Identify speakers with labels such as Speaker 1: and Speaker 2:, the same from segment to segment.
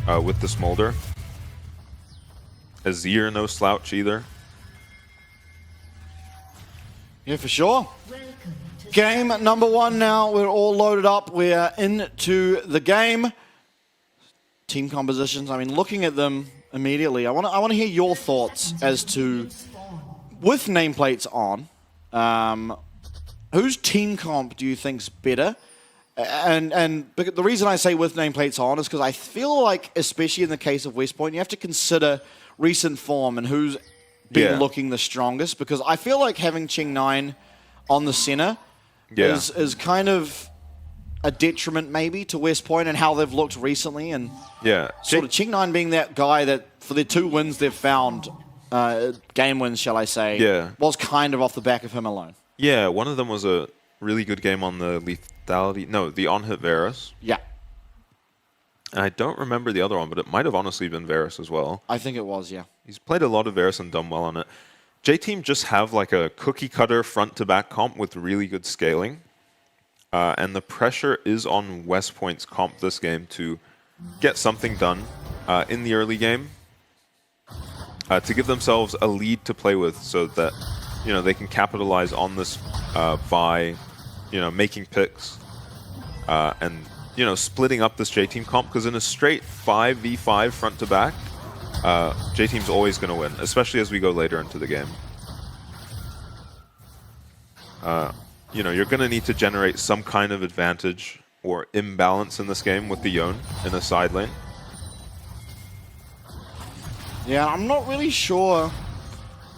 Speaker 1: with the Smolder. Azir, no slouch either.
Speaker 2: Yeah, for sure. Game number 1 now. We're all loaded up. We're into the game. Team compositions. I mean, looking at them immediately, I want to hear your thoughts as to, with nameplates on, whose team comp do you think's better? And the reason I say with nameplates on is because I feel like, especially in the case of West Point, you have to consider recent form and who's been looking the strongest. Because I feel like having Ching9 on the center is kind of a detriment maybe to West Point and how they've looked recently. And sort of Ching9 being that guy that for the 2 wins they've found, game wins, shall I say, was kind of off the back of him alone.
Speaker 1: Yeah, one of them was a really good game on the lethality. No, the on-hit Varus.
Speaker 2: Yeah.
Speaker 1: And I don't remember the other one, but it might have honestly been Varus as well.
Speaker 2: I think it was, yeah.
Speaker 1: He's played a lot of Varus and done well on it. J-Team just have like a cookie-cutter front-to-back comp with really good scaling. And the pressure is on West Point's comp this game to get something done in the early game to give themselves a lead to play with so that they can capitalize on this by making picks and splitting up this J-Team comp, because in a straight 5v5 front to back, J-Team's always going to win, especially as we go later into the game. You're going to need to generate some kind of advantage or imbalance in this game with the Yone in a side lane.
Speaker 2: Yeah, I'm not really sure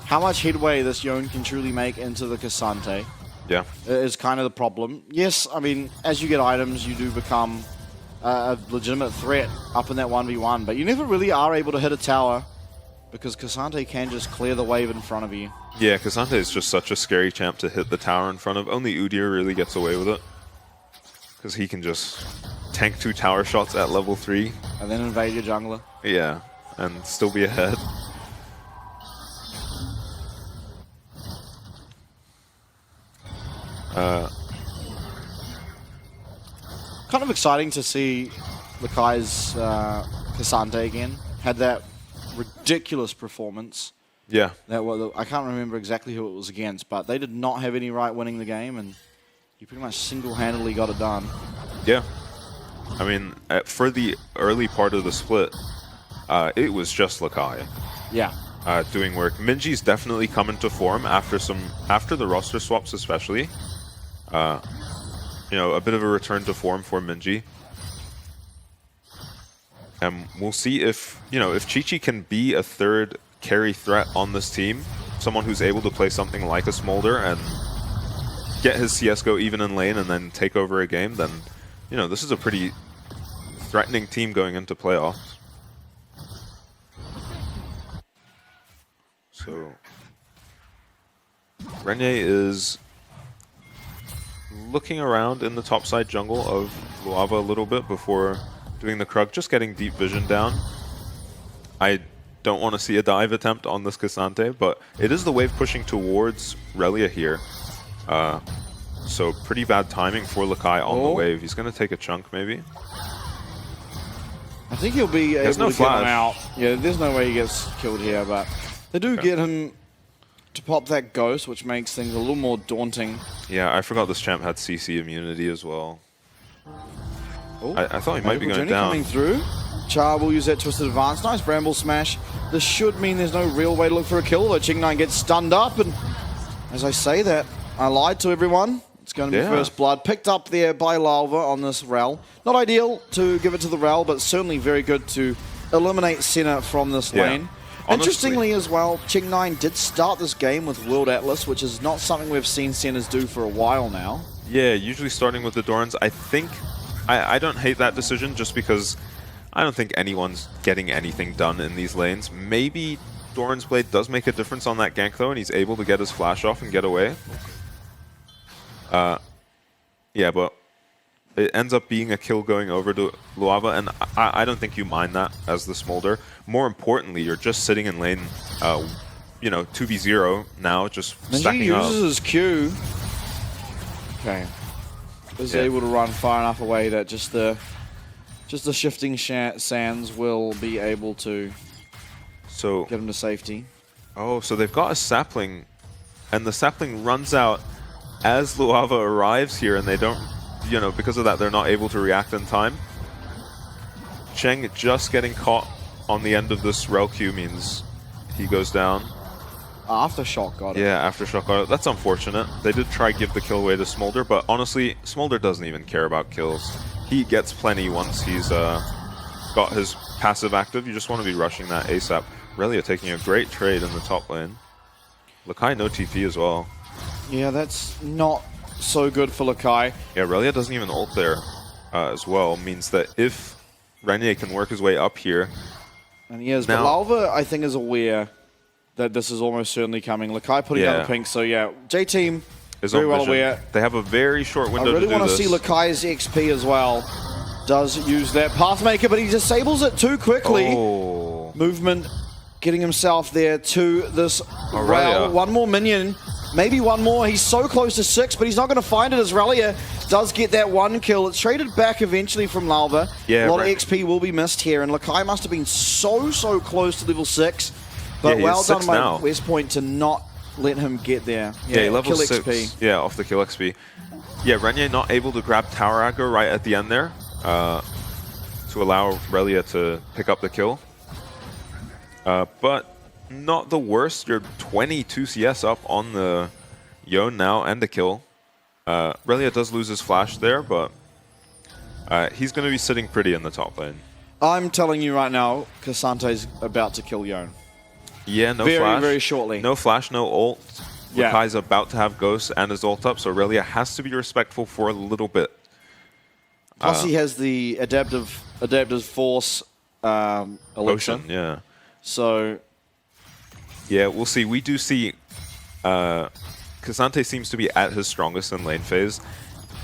Speaker 2: how much headway this Yone can truly make into the Cassante.
Speaker 1: Yeah.
Speaker 2: Is kind of the problem. Yes, I mean, as you get items, you do become a legitimate threat up in that 1v1, but you never really are able to hit a tower because Cassante can just clear the wave in front of you.
Speaker 1: Yeah, Cassante is just such a scary champ to hit the tower in front of. Only Udyr really gets away with it because he can just tank 2 tower shots at level 3.
Speaker 2: And then invade your jungler.
Speaker 1: Yeah, and still be ahead.
Speaker 2: Kind of exciting to see Lakai's Cassante again. Had that ridiculous performance.
Speaker 1: Yeah.
Speaker 2: I can't remember exactly who it was against, but they did not have any right winning the game, and you pretty much single-handedly got it done.
Speaker 1: Yeah. I mean, for the early part of the split, it was just Lakai.
Speaker 2: Yeah.
Speaker 1: Doing work. Minji's definitely come into form after the roster swaps, especially. A bit of a return to form for Minji. And we'll see if Chi-Chi can be a third carry threat on this team, someone who's able to play something like a Smolder and get his CSGO even in lane and then take over a game, then, this is a pretty threatening team going into playoffs. So, Renier is looking around in the topside jungle of Luava a little bit before doing the Krug, just getting deep vision down. I don't want to see a dive attempt on this Cassante, but it is the wave pushing towards Relia here. So pretty bad timing for Lakai on the wave. He's going to take a chunk, maybe.
Speaker 2: I think he'll be able to get him out. Yeah, there's no way he gets killed here, but they do get him to pop that ghost, which makes things a little more daunting.
Speaker 1: Yeah, I forgot this champ had CC immunity as well. I thought he might be going down.
Speaker 2: Coming through. Char will use that Twisted Advance. Nice Bramble Smash. This should mean there's no real way to look for a kill, though Ching9 gets stunned up, and as I say that, I lied to everyone. It's going to be first blood. Picked up there by Lalva on this Rel. Not ideal to give it to the Rel, but certainly very good to eliminate Senna from this lane. Interestingly as well, Ching9 did start this game with World Atlas, which is not something we've seen Senna's do for a while now.
Speaker 1: Yeah, usually starting with the Dorans. I think I don't hate that decision just because I don't think anyone's getting anything done in these lanes. Maybe Doran's Blade does make a difference on that gank though, and he's able to get his flash off and get away. Yeah, but it ends up being a kill going over to Luava, and I don't think you mind that as the Smolder. More importantly, you're just sitting in lane, 2v0 now, just stacking up.
Speaker 2: He uses his Q. Okay. Is able to run far enough away that just the Just the shifting sands will be able to
Speaker 1: So
Speaker 2: get him to safety.
Speaker 1: oh, so they've got a sapling, and the sapling runs out as Luava arrives here, and they don't, you know, because of that, they're not able to react in time. Cheng just getting caught on the end of this rel Q means he goes down.
Speaker 2: Aftershock got it.
Speaker 1: Yeah, Aftershock got it. That's unfortunate. They did try give the kill away to Smolder, but honestly, Smolder doesn't even care about kills. He gets plenty once he's got his passive active. You just want to be rushing that ASAP. Relia taking a great trade in the top lane. Lakai no TP as well.
Speaker 2: Yeah, that's not so good for Lakai.
Speaker 1: Yeah, Relia doesn't even ult there as well. Means that if Renier can work his way up here...
Speaker 2: And he is, but Lalva, I think, is aware that this is almost certainly coming. Lakai putting out the pink, so yeah, J-Team is very well aware.
Speaker 1: They have a very short window to do this.
Speaker 2: I really want to see Lakai's XP as well. Does use that Pathmaker, but he disables it too quickly.
Speaker 1: Oh.
Speaker 2: Movement, getting himself there to this Rel. One more minion, maybe one more. He's so close to 6, but he's not going to find it as Relia does get that one kill. It's traded back eventually from Lalva.
Speaker 1: Yeah,
Speaker 2: a lot of XP will be missed here, and Lakai must have been so close to level 6. But well done by West Point to not let him get there.
Speaker 1: Yeah, level
Speaker 2: kill
Speaker 1: 6.
Speaker 2: XP.
Speaker 1: Yeah, off the kill XP. Yeah, Renier not able to grab tower aggro right at the end there to allow Relia to pick up the kill. But not the worst. You're 22 CS up on the Yone now and the kill. Relia does lose his flash there, but he's going to be sitting pretty in the top lane.
Speaker 2: I'm telling you right now, Kasante's about to kill Yone.
Speaker 1: Yeah, no flash.
Speaker 2: Very shortly.
Speaker 1: No flash, no ult.
Speaker 2: Yeah.
Speaker 1: Lakai's about to have Ghost and his ult up, so Relia has to be respectful for a little bit.
Speaker 2: Plus he has the adaptive force elixir.
Speaker 1: Potion, yeah.
Speaker 2: So...
Speaker 1: Yeah, we'll see. We do see Kasante seems to be at his strongest in lane phase.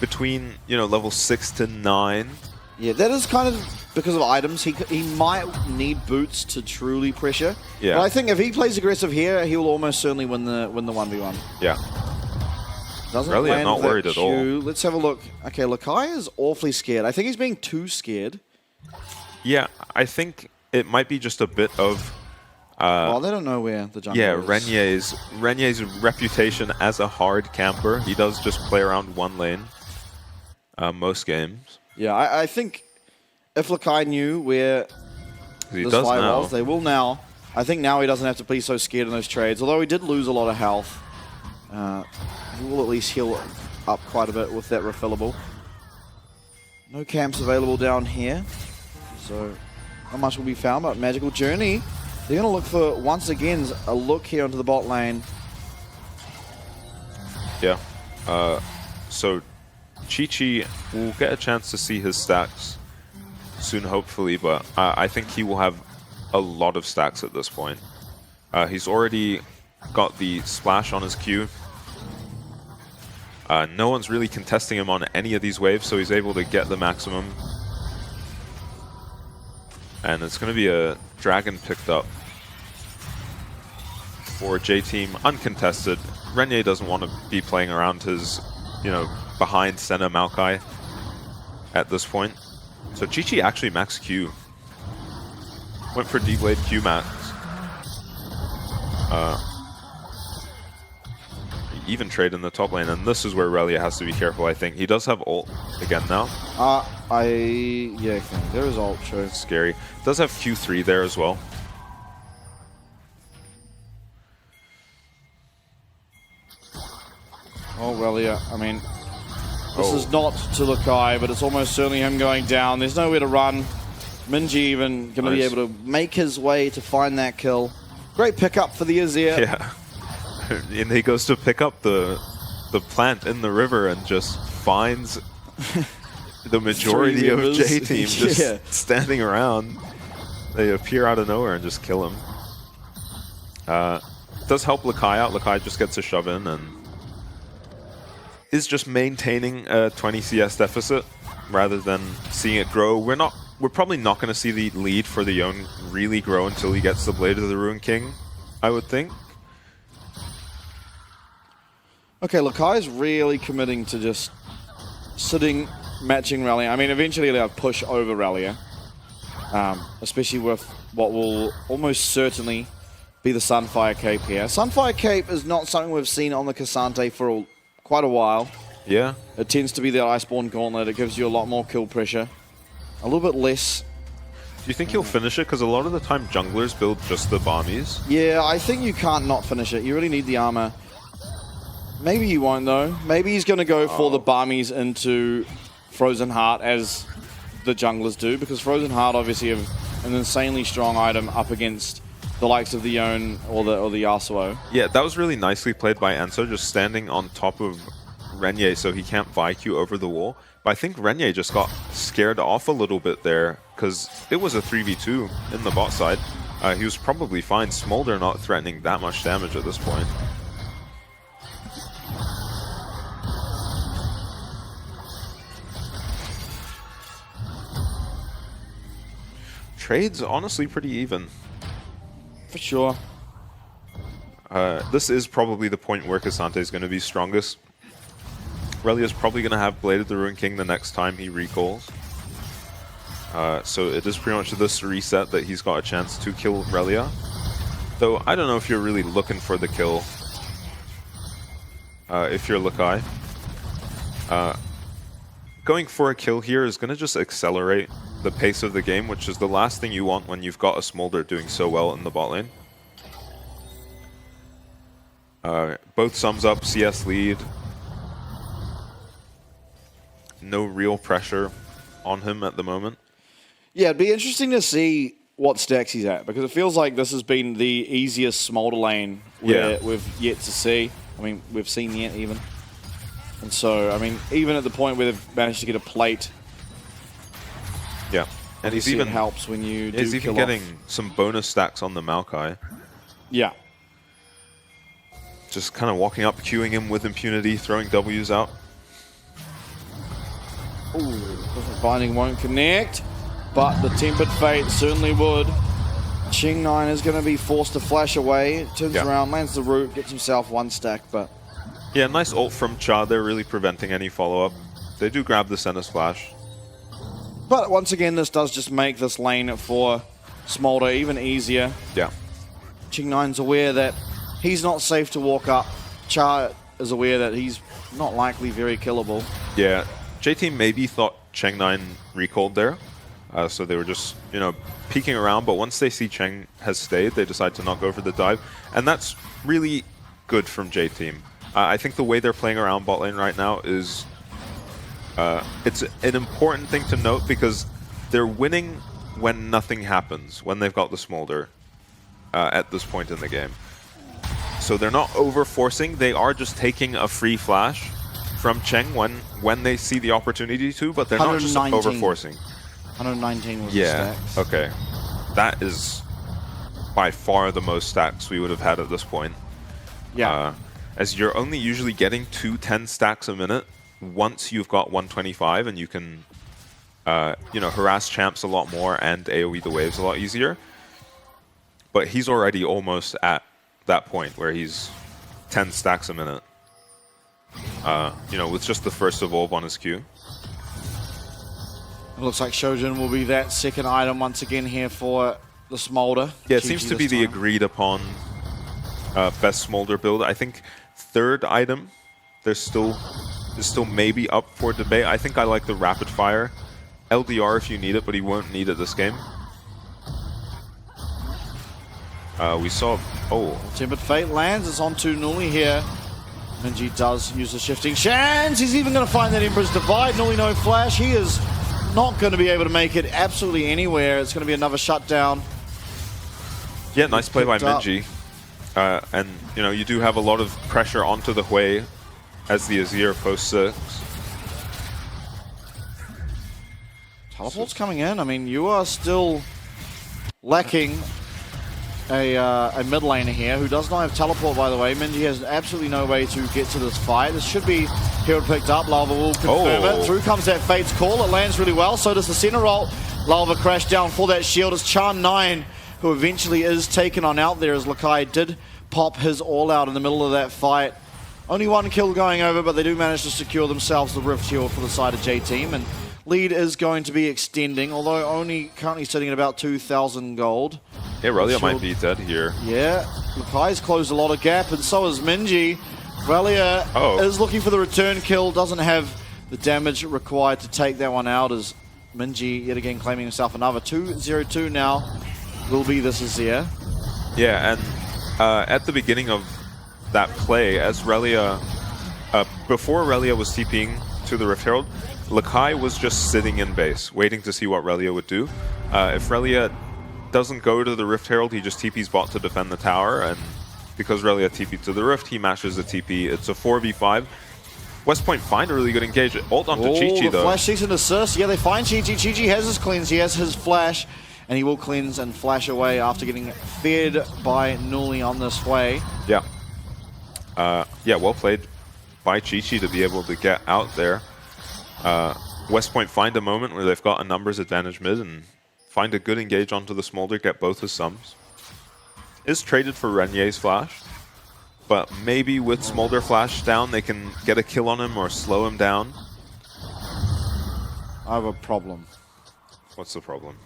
Speaker 1: Between, you know, level 6 to 9.
Speaker 2: Yeah, that is kind of because of items. He might need boots to truly pressure.
Speaker 1: Yeah.
Speaker 2: But I think if he plays aggressive here, he will almost certainly win the 1v1.
Speaker 1: Yeah.
Speaker 2: Doesn't
Speaker 1: Relia
Speaker 2: land
Speaker 1: not worried at all.
Speaker 2: Let's have a look. Okay, Lakai is awfully scared. I think he's being too scared.
Speaker 1: Yeah, I think it might be just a bit of...
Speaker 2: well, they don't know where the jungle is.
Speaker 1: Renier's reputation as a hard camper. He does just play around one lane most games.
Speaker 2: Yeah, I think if Lakai knew where this fight was, they will now. I think now he doesn't have to be so scared in those trades. Although he did lose a lot of health. He will at least heal up quite a bit with that refillable. No camps available down here. So not much will be found, but Magical Journey. They're going to look for, once again, a look here onto the bot lane.
Speaker 1: Yeah. So Chi-Chi will get a chance to see his stacks soon, hopefully, but I think he will have a lot of stacks at this point. He's already got the splash on his Q. No one's really contesting him on any of these waves, so he's able to get the maximum. And it's going to be a dragon picked up for J-Team, uncontested. Renier doesn't want to be playing around his, you know, behind Senna Maokai at this point. So Chi-Chi actually max Q. Went for D-Blade Q max. Even trade in the top lane, and this is where Relia has to be careful, I think. He does have ult again now.
Speaker 2: Yeah, there is ult, sure.
Speaker 1: Scary. Does have Q3 there as well.
Speaker 2: Oh, Relia, I mean, this is not to Lakai, but it's almost certainly him going down. There's nowhere to run. Minji even going to be able to make his way to find that kill. Great pickup for the Azir.
Speaker 1: Yeah. And he goes to pick up the plant in the river and just finds the majority of J-Team just standing around. They appear out of nowhere and just kill him. Does help Lakai out. Lakai just gets a shove in and is just maintaining a 20 CS deficit rather than seeing it grow. We're probably not going to see the lead for the Yone really grow until he gets the Blade of the Ruined King, I would think. Okay,
Speaker 2: Lakai is really committing to just sitting matching Relia. I mean, eventually they'll push over Relia, especially with what will almost certainly be the Sunfire Cape here. Sunfire Cape is not something we've seen on the Cassante for quite a while.
Speaker 1: Yeah.
Speaker 2: It tends to be the Iceborne Gauntlet. It gives you a lot more kill pressure. A little bit less.
Speaker 1: Do you think he'll finish it? Because a lot of the time junglers build just the Barmies.
Speaker 2: Yeah, I think you can't not finish it. You really need the armor. Maybe you won't, though. Maybe he's going to go for the Barmies into Frozen Heart, as the junglers do, because Frozen Heart obviously have an insanely strong item up against the likes of the Yone or the Yasuo.
Speaker 1: Yeah, that was really nicely played by Enzo, just standing on top of Renier so he can't VQ over the wall. But I think Renier just got scared off a little bit there, because it was a 3v2 in the bot side. He was probably fine. Smolder not threatening that much damage at this point. Trade's honestly pretty even.
Speaker 2: For sure.
Speaker 1: This is probably the point where Cassante is going to be strongest. Relia's probably going to have Bladed the Ruin King the next time he recalls. So it is pretty much this reset that he's got a chance to kill Relia. Though I don't know if you're really looking for the kill if you're Lakai. Going for a kill here is going to just accelerate the pace of the game, which is the last thing you want when you've got a Smolder doing so well in the bot lane. Both sums up, CS lead. No real pressure on him at the moment.
Speaker 2: Yeah, it'd be interesting to see what stacks he's at, because it feels like this has been the easiest Smolder lane we've yet to see. I mean, we've seen yet even. And so, I mean, even at the point where they've managed to get a plate.
Speaker 1: Yeah, and he's even
Speaker 2: helps when you do
Speaker 1: he's even getting some bonus stacks on the Maokai.
Speaker 2: Yeah.
Speaker 1: Just kind of walking up, queuing him with impunity, throwing W's out.
Speaker 2: Ooh, Binding won't connect, but the Tempered Fate certainly would. Ching9 is going to be forced to flash away. Turns around, lands the root, gets himself one stack, but...
Speaker 1: Yeah, nice ult from Cha. They're really preventing any follow-up. They do grab the center splash.
Speaker 2: But once again, this does just make this lane for Smolder even easier.
Speaker 1: Yeah.
Speaker 2: Ching9's aware that he's not safe to walk up. Cha is aware that he's not likely very killable.
Speaker 1: Yeah. JT maybe thought Cheng9 recalled there. So they were just, you know, peeking around. But once they see Cheng has stayed, they decide to not go for the dive. And that's really good from J-Team. I think the way they're playing around bot lane right now is... it's an important thing to note, because they're winning when nothing happens, when they've got the Smolder at this point in the game. So they're not over-forcing, they are just taking a free flash from Cheng when they see the opportunity to, but they're not just over-forcing.
Speaker 2: 119 was the stacks.
Speaker 1: Okay. That is by far the most stacks we would have had at this point.
Speaker 2: Yeah.
Speaker 1: As you're only usually getting 10 stacks a minute once you've got 125, and you can you know, harass champs a lot more and AoE the waves a lot easier. But he's already almost at that point where he's 10 stacks a minute. You know, with just the first evolve on his queue.
Speaker 2: It looks like Shojin will be that second item once again here for the Smolder.
Speaker 1: Yeah, it seems to be the agreed upon best Smolder build. I think third item, there's still maybe up for debate. I think I like the rapid fire. LDR if you need it, but he won't need it this game. We saw... Oh.
Speaker 2: Tempered Fate lands. It's on to Nuli here. Minji does use the shifting chance. He's even going to find that Emperor's Divide. Nuli no flash. He is not going to be able to make it absolutely anywhere. It's going to be another shutdown.
Speaker 1: Yeah, nice play by Minji. And, you know, you do have a lot of pressure onto the Hui as the Azir post 6.
Speaker 2: Teleport's coming in. I mean, you are still lacking a mid laner here who does not have teleport, by the way. Minji has absolutely no way to get to this fight. This should be Herald picked up. Lava will confirm it. Through comes that Fate's Call. It lands really well. So does the center ult. Lava crashed down for that shield. It's Chan9 who eventually is taken on out there, as Lakai did pop his all out in the middle of that fight. Only one kill going over, but they do manage to secure themselves the Rift Shield for the side of J-Team, and lead is going to be extending, although only currently sitting at about 2,000 gold.
Speaker 1: Yeah, Relia might be dead here.
Speaker 2: Yeah, Lakai's closed a lot of gap, and so is Minji. Relia is looking for the return kill, doesn't have the damage required to take that one out, as Minji yet again claiming himself another 2-0-2 now. Will be this Azir.
Speaker 1: Yeah, and at the beginning of that play, as Relia, before Relia was TPing to the Rift Herald, Lakai was just sitting in base, waiting to see what Relia would do. If Relia doesn't go to the Rift Herald, he just TP's bot to defend the tower, and because Relia TP'd to the Rift, he matches the TP. It's a 4v5. West Point find a really good engage. Ult onto Chi-Chi, though.
Speaker 2: Flash sees an assist. Yeah, they find Chi-Chi. Chi-Chi has his cleanse. He has his flash, and he will cleanse and flash away after getting fed by Nuli on this way.
Speaker 1: Yeah. Yeah, well played by Chi-Chi to be able to get out there. West Point find a moment where they've got a numbers advantage mid and find a good engage onto the Smolder, get both his sums. Is traded for Renier's flash, but maybe with Smolder flash down, they can get a kill on him or slow him down.
Speaker 2: I have a problem.
Speaker 1: What's the problem?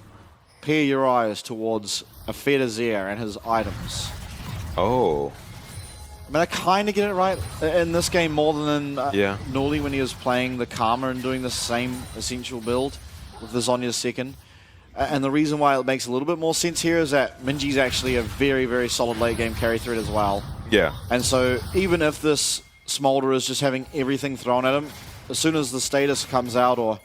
Speaker 2: Pair your eyes towards a fed Azir and his items.
Speaker 1: Oh.
Speaker 2: I mean, I kind of get it right in this game more than Nuli when he was playing the Karma and doing the same essential build with the Zhonya's second. And the reason why it makes a little bit more sense here is that Minji's actually a very, very solid late game carry threat as well.
Speaker 1: Yeah.
Speaker 2: And so even if this Smolder is just having everything thrown at him, as soon as the status comes out, or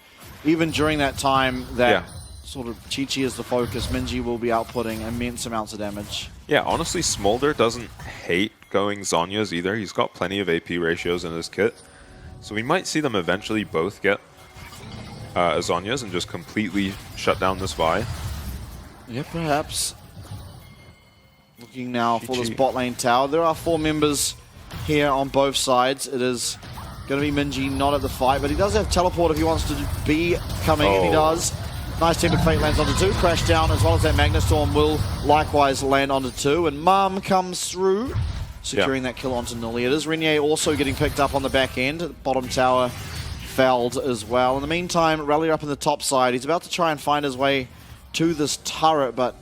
Speaker 2: even during that time that sort of Chi-Chi is the focus, Minji will be outputting immense amounts of damage.
Speaker 1: Yeah, honestly, Smolder doesn't hate going Zhonya's either. He's got plenty of AP ratios in his kit. So we might see them eventually both get Zhonya's and just completely shut down this Vi.
Speaker 2: Yeah, perhaps. Looking now for this bot lane tower. There are 4 members here on both sides. It is going to be Minji not at the fight, but he does have teleport if he wants to be coming, and he does. Nice Tempered Fate lands onto 2, crash down, as well as that Magnastorm will likewise land onto 2, and Mum comes through, securing that kill onto Nuli. It is Renier also getting picked up on the back end. Bottom tower felled as well. In the meantime, Relia up in the top side. He's about to try and find his way to this turret, but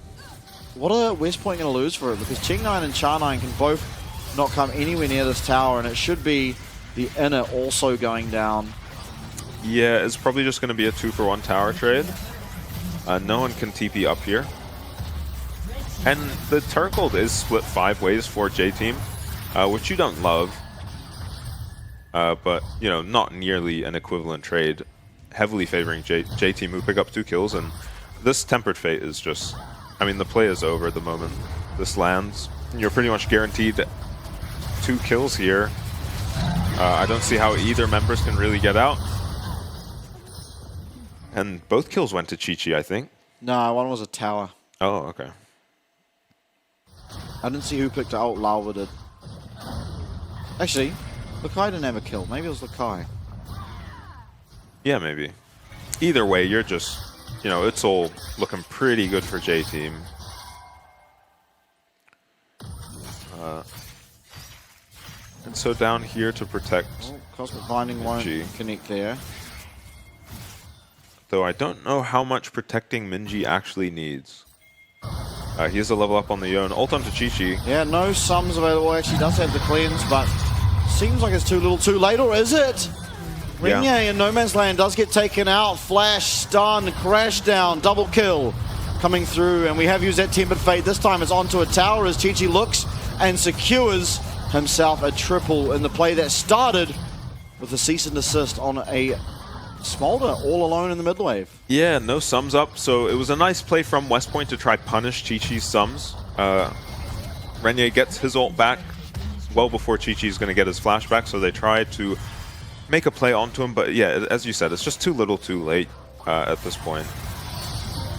Speaker 2: what are West Point going to lose for it? Because Ching9 and Char9 can both not come anywhere near this tower, and it should be the inner also going down.
Speaker 1: Yeah, it's probably just going to be a 2-for-1 tower trade. No one can TP up here. And the turret gold is split 5 ways for J-Team, which you don't love. But, you know, not nearly an equivalent trade. Heavily favoring J-Team, who pick up 2 kills. And this Tempered Fate is just... I mean, the play is over at the moment. This lands. You're pretty much guaranteed 2 kills here. I don't see how either members can really get out. And both kills went to Chi-Chi, I think.
Speaker 2: No, one was a tower.
Speaker 1: Oh, okay.
Speaker 2: I didn't see who picked it out. Lava did. Actually, Lakai didn't have a kill. Maybe it was Lakai.
Speaker 1: Yeah, maybe. Either way, you're just... You know, it's all looking pretty good for J-Team. And so down here to protect...
Speaker 2: Oh, Cosmic Binding won't connect there.
Speaker 1: Though I don't know how much protecting Minji actually needs. He has a level up on the Yone. Ult onto Chi-Chi.
Speaker 2: Yeah, no sums available. Actually does have the cleanse, but seems like it's too little too late, or is it? Renier in No Man's Land does get taken out. Flash, stun, crash down, double kill coming through, and we have used that Tempered Fate. This time it's onto a tower as Chi-Chi looks and secures himself a triple in the play that started with a cease and desist on a Smolder all alone in the mid wave.
Speaker 1: Yeah, no sums up, so it was a nice play from West Point to try punish Chi-Chi's sums. Renier gets his ult back well before Chi-Chi's going to get his flashback, so they try to make a play onto him, but yeah, as you said, it's just too little too late at this point.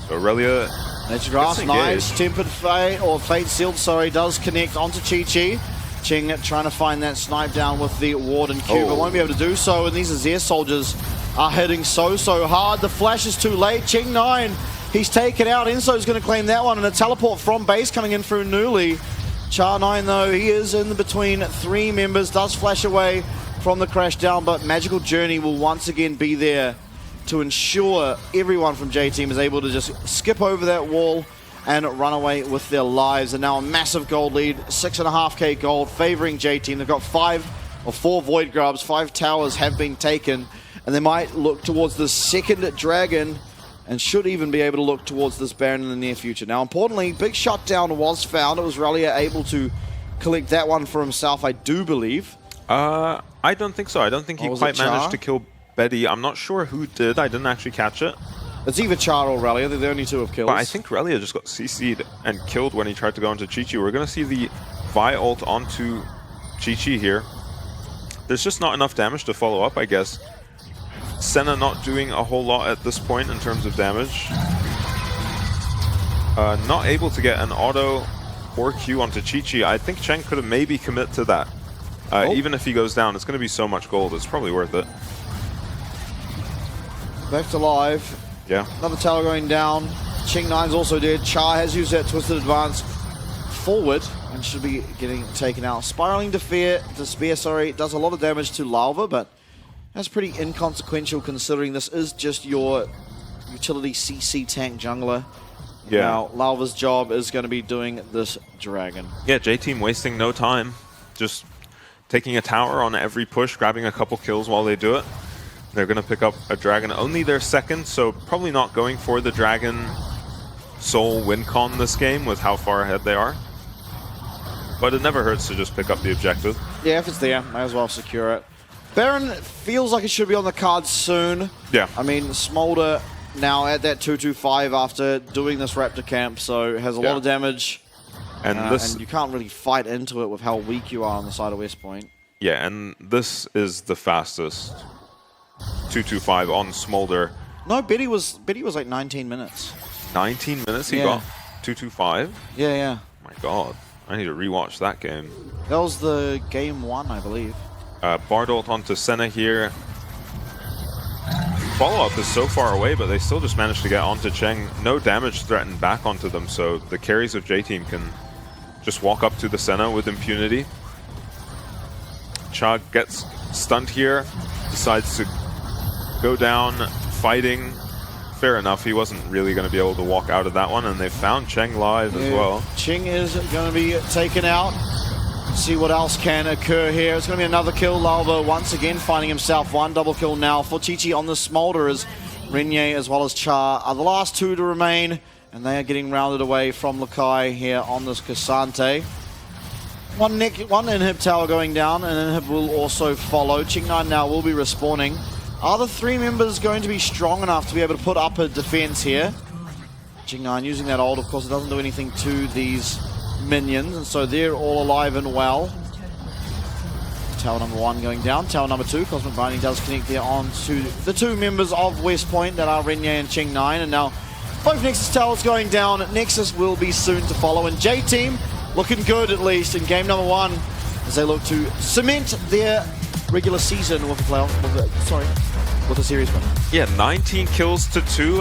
Speaker 1: So Relia...
Speaker 2: That's grass, nice. Tempered Fate, or Fate Sealed, sorry, does connect onto Chi-Chi. Ching trying to find that snipe down with the Warden Q, but won't be able to do so, and these Azir soldiers are hitting so hard. The flash is too late. Ching9, he's taken out. Enzo's going to claim that one, and a teleport from base coming in through Nuli. Char9 though, he is in between 3 members, does flash away from the crash down, but Magical Journey will once again be there to ensure everyone from J-Team is able to just skip over that wall and run away with their lives. And now a massive gold lead, 6.5k gold, favoring J-Team. They've got 4 Void Grubs, 5 towers have been taken, and they might look towards the second Dragon and should even be able to look towards this Baron in the near future. Now, importantly, big shutdown was found. It was Relia able to collect that one for himself, I do believe.
Speaker 1: I don't think so. I don't think he quite managed to kill Betty. I'm not sure who did. I didn't actually catch it.
Speaker 2: It's either Char or Relia. They're the only 2 of kills.
Speaker 1: But I think Relia just got CC'd and killed when he tried to go into Chi-Chi. We're going to see the Vi ult onto Chi-Chi here. There's just not enough damage to follow up, I guess. Senna not doing a whole lot at this point in terms of damage. Not able to get an auto or Q onto Chi-Chi. I think Cheng could have maybe commit to that. Even if he goes down, it's going to be so much gold. It's probably worth it.
Speaker 2: Back to live.
Speaker 1: Yeah.
Speaker 2: Another tower going down. Ching9's also dead. Char has used that twisted advance forward and should be getting taken out. Spiraling Spear, does a lot of damage to Larva, but that's pretty inconsequential considering this is just your utility CC tank jungler.
Speaker 1: Yeah.
Speaker 2: Now, Larva's job is going to be doing this Dragon.
Speaker 1: Yeah, J-Team wasting no time. Just taking a tower on every push, grabbing a couple kills while they do it. They're going to pick up a Dragon, only their second, so probably not going for the Dragon Soul win con this game with how far ahead they are. But it never hurts to just pick up the objective.
Speaker 2: Yeah, if it's there, might as well secure it. Baron feels like it should be on the cards soon.
Speaker 1: Yeah.
Speaker 2: I mean, Smolder now at that 225 after doing this Raptor camp, so has a lot of damage.
Speaker 1: And
Speaker 2: and you can't really fight into it with how weak you are on the side of West Point.
Speaker 1: Yeah, and this is the fastest 225 on Smolder.
Speaker 2: No, Betty was like 19 minutes.
Speaker 1: 19 minutes he got 225?
Speaker 2: Yeah, yeah.
Speaker 1: My god. I need to rewatch that game.
Speaker 2: That was the game 1, I believe.
Speaker 1: Bard ult onto Senna here. Follow-up is so far away, but they still just managed to get onto Cheng. No damage threatened back onto them, so the carries of J-Team can just walk up to the Senna with impunity. Chag gets stunned here, decides to go down fighting. Fair enough, he wasn't really going to be able to walk out of that one, and they found Cheng live as well. Cheng
Speaker 2: is going to be taken out. See what else can occur here. It's going to be another kill. Larva once again finding himself 1 double kill now for Chi-Chi on the Smolder as Renier as well as Char are the last 2 to remain, and they are getting rounded away from Lakai here on this Cassante. One inhib tower going down, and inhib will also follow. Ching9 now will be respawning. Are the 3 members going to be strong enough to be able to put up a defense here? Ching9 using that ult, of course, it doesn't do anything to these minions, and so they're all alive and well. Tower number 1 going down. Tower number 2, Cosmic Binding does connect there on to the 2 members of West Point that are Renier and Ching9, and now both Nexus towers going down. Nexus will be soon to follow, and J-Team looking good at least in game number 1 as they look to cement their regular season with a series win.
Speaker 1: Yeah, 19 kills to 2.